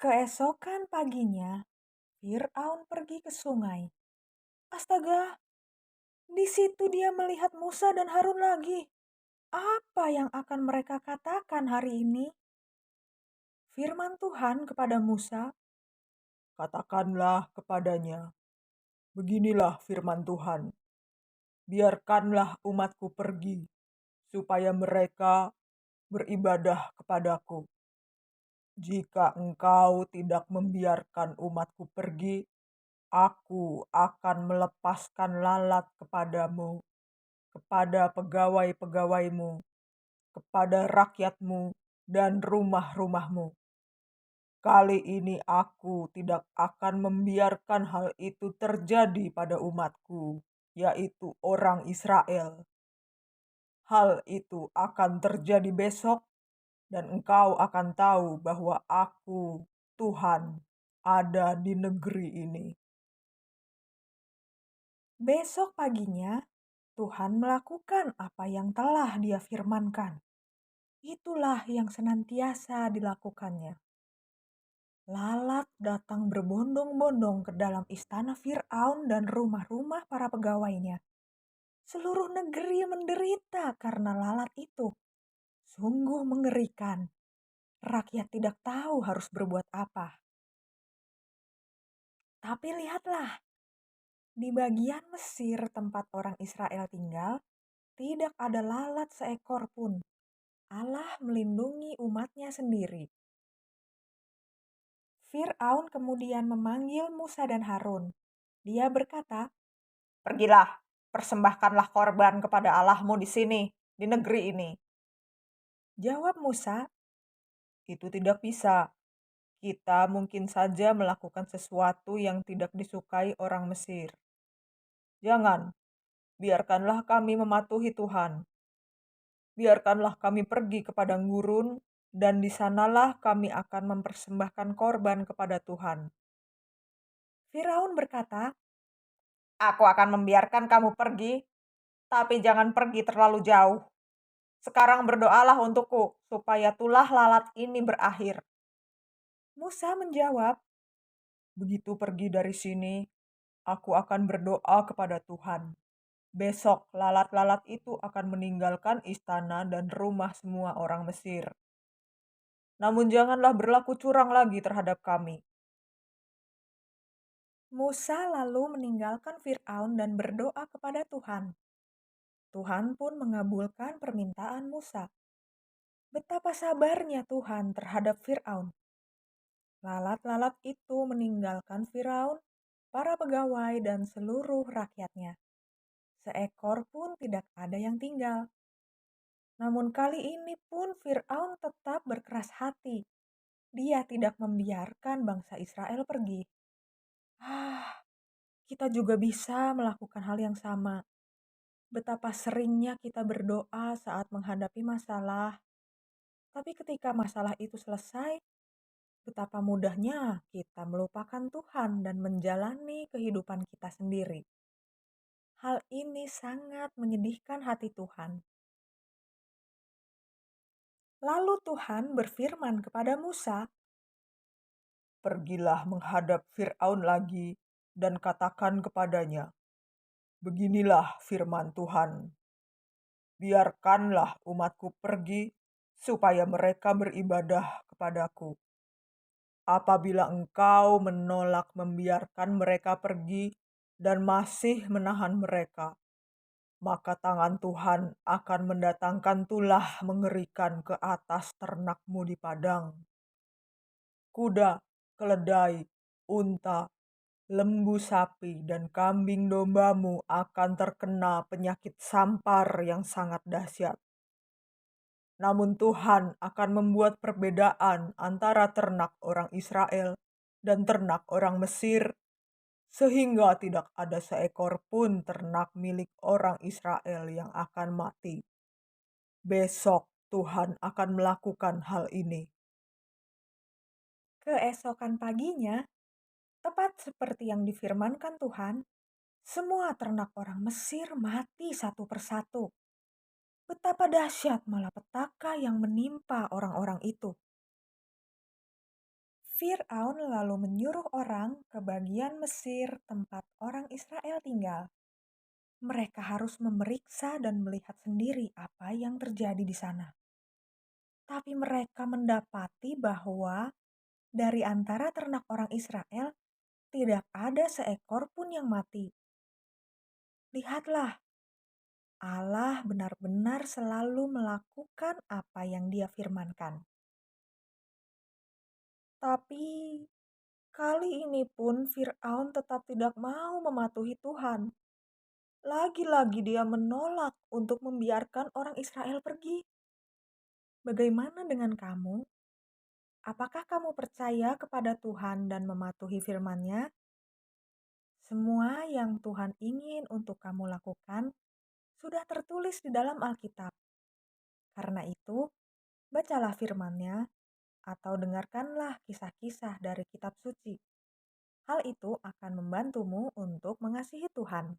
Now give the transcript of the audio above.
Keesokan paginya, Fir'aun pergi ke sungai. Astaga, di situ dia melihat Musa dan Harun lagi. Apa yang akan mereka katakan hari ini? Firman Tuhan kepada Musa, Katakanlah kepadanya, beginilah firman Tuhan, biarkanlah umatku pergi, supaya mereka beribadah kepadaku. Jika engkau tidak membiarkan umatku pergi, aku akan melepaskan lalat kepadamu, kepada pegawai-pegawaimu, kepada rakyatmu, dan rumah-rumahmu. Kali ini aku tidak akan membiarkan hal itu terjadi pada umatku, yaitu orang Israel. Hal itu akan terjadi besok, dan engkau akan tahu bahwa aku, Tuhan, ada di negeri ini. besok paginya Tuhan melakukan apa yang telah dia firmankan. Itulah yang senantiasa dilakukannya. Lalat datang berbondong-bondong ke dalam istana Fir'aun dan rumah-rumah para pegawainya. Seluruh negeri menderita karena lalat itu. Sungguh mengerikan. Rakyat tidak tahu harus berbuat apa. Tapi lihatlah, di bagian Mesir tempat orang Israel tinggal, tidak ada lalat seekor pun. Allah melindungi umatnya sendiri. Fir'aun kemudian memanggil Musa dan Harun. Dia berkata, Pergilah, persembahkanlah korban kepada Allahmu di sini, di negeri ini. jawab Musa, Itu tidak bisa. Kita mungkin saja melakukan sesuatu yang tidak disukai orang Mesir. Jangan, biarkanlah kami mematuhi Tuhan. Biarkanlah kami pergi ke padang gurun, dan di sanalah kami akan mempersembahkan korban kepada Tuhan. Firaun berkata, Aku akan membiarkan kamu pergi, tapi jangan pergi terlalu jauh. Sekarang berdoalah untukku, supaya tulah lalat ini berakhir. Musa menjawab, Begitu pergi dari sini, aku akan berdoa kepada Tuhan. Besok lalat-lalat itu akan meninggalkan istana dan rumah semua orang Mesir. Namun janganlah berlaku curang lagi terhadap kami. Musa lalu meninggalkan Fir'aun dan berdoa kepada Tuhan. Tuhan pun mengabulkan permintaan Musa. Betapa sabarnya Tuhan terhadap Fir'aun. Lalat-lalat itu meninggalkan Firaun, para pegawai, dan seluruh rakyatnya. Seekor pun tidak ada yang tinggal. Namun kali ini pun Firaun tetap berkeras hati. Dia tidak membiarkan bangsa Israel pergi. Kita juga bisa melakukan hal yang sama. Betapa seringnya kita berdoa saat menghadapi masalah, tapi ketika masalah itu selesai, betapa mudahnya kita melupakan Tuhan dan menjalani kehidupan kita sendiri. Hal ini sangat menyedihkan hati Tuhan. Lalu Tuhan berfirman kepada Musa, Pergilah menghadap Fir'aun lagi dan katakan kepadanya, beginilah firman Tuhan. Biarkanlah umatku pergi supaya mereka beribadah kepadaku. Apabila engkau menolak membiarkan mereka pergi dan masih menahan mereka, maka tangan Tuhan akan mendatangkan tulah mengerikan ke atas ternakmu di padang. Kuda, keledai, unta, lembu sapi, dan kambing dombamu akan terkena penyakit sampar yang sangat dahsyat. Namun Tuhan akan membuat perbedaan antara ternak orang Israel dan ternak orang Mesir, sehingga tidak ada seekor pun ternak milik orang Israel yang akan mati. Besok Tuhan akan melakukan hal ini. keesokan paginya, tepat seperti yang difirmankan Tuhan, semua ternak orang Mesir mati satu persatu. Betapa dahsyat malapetaka yang menimpa orang-orang itu. Fir'aun lalu menyuruh orang ke bagian Mesir tempat orang Israel tinggal. Mereka harus memeriksa dan melihat sendiri apa yang terjadi di sana. Tapi mereka mendapati bahwa dari antara ternak orang Israel tidak ada seekor pun yang mati. Lihatlah, Allah benar-benar selalu melakukan apa yang Dia firmankan. Tapi kali ini pun Fir'aun tetap tidak mau mematuhi Tuhan. Lagi-lagi dia menolak untuk membiarkan orang Israel pergi. Bagaimana dengan kamu? Apakah kamu percaya kepada Tuhan dan mematuhi firman-Nya? Semua yang Tuhan ingin untuk kamu lakukan sudah tertulis di dalam Alkitab. Karena itu, bacalah firman-Nya atau dengarkanlah kisah-kisah dari kitab suci. Hal itu akan membantumu untuk mengasihi Tuhan.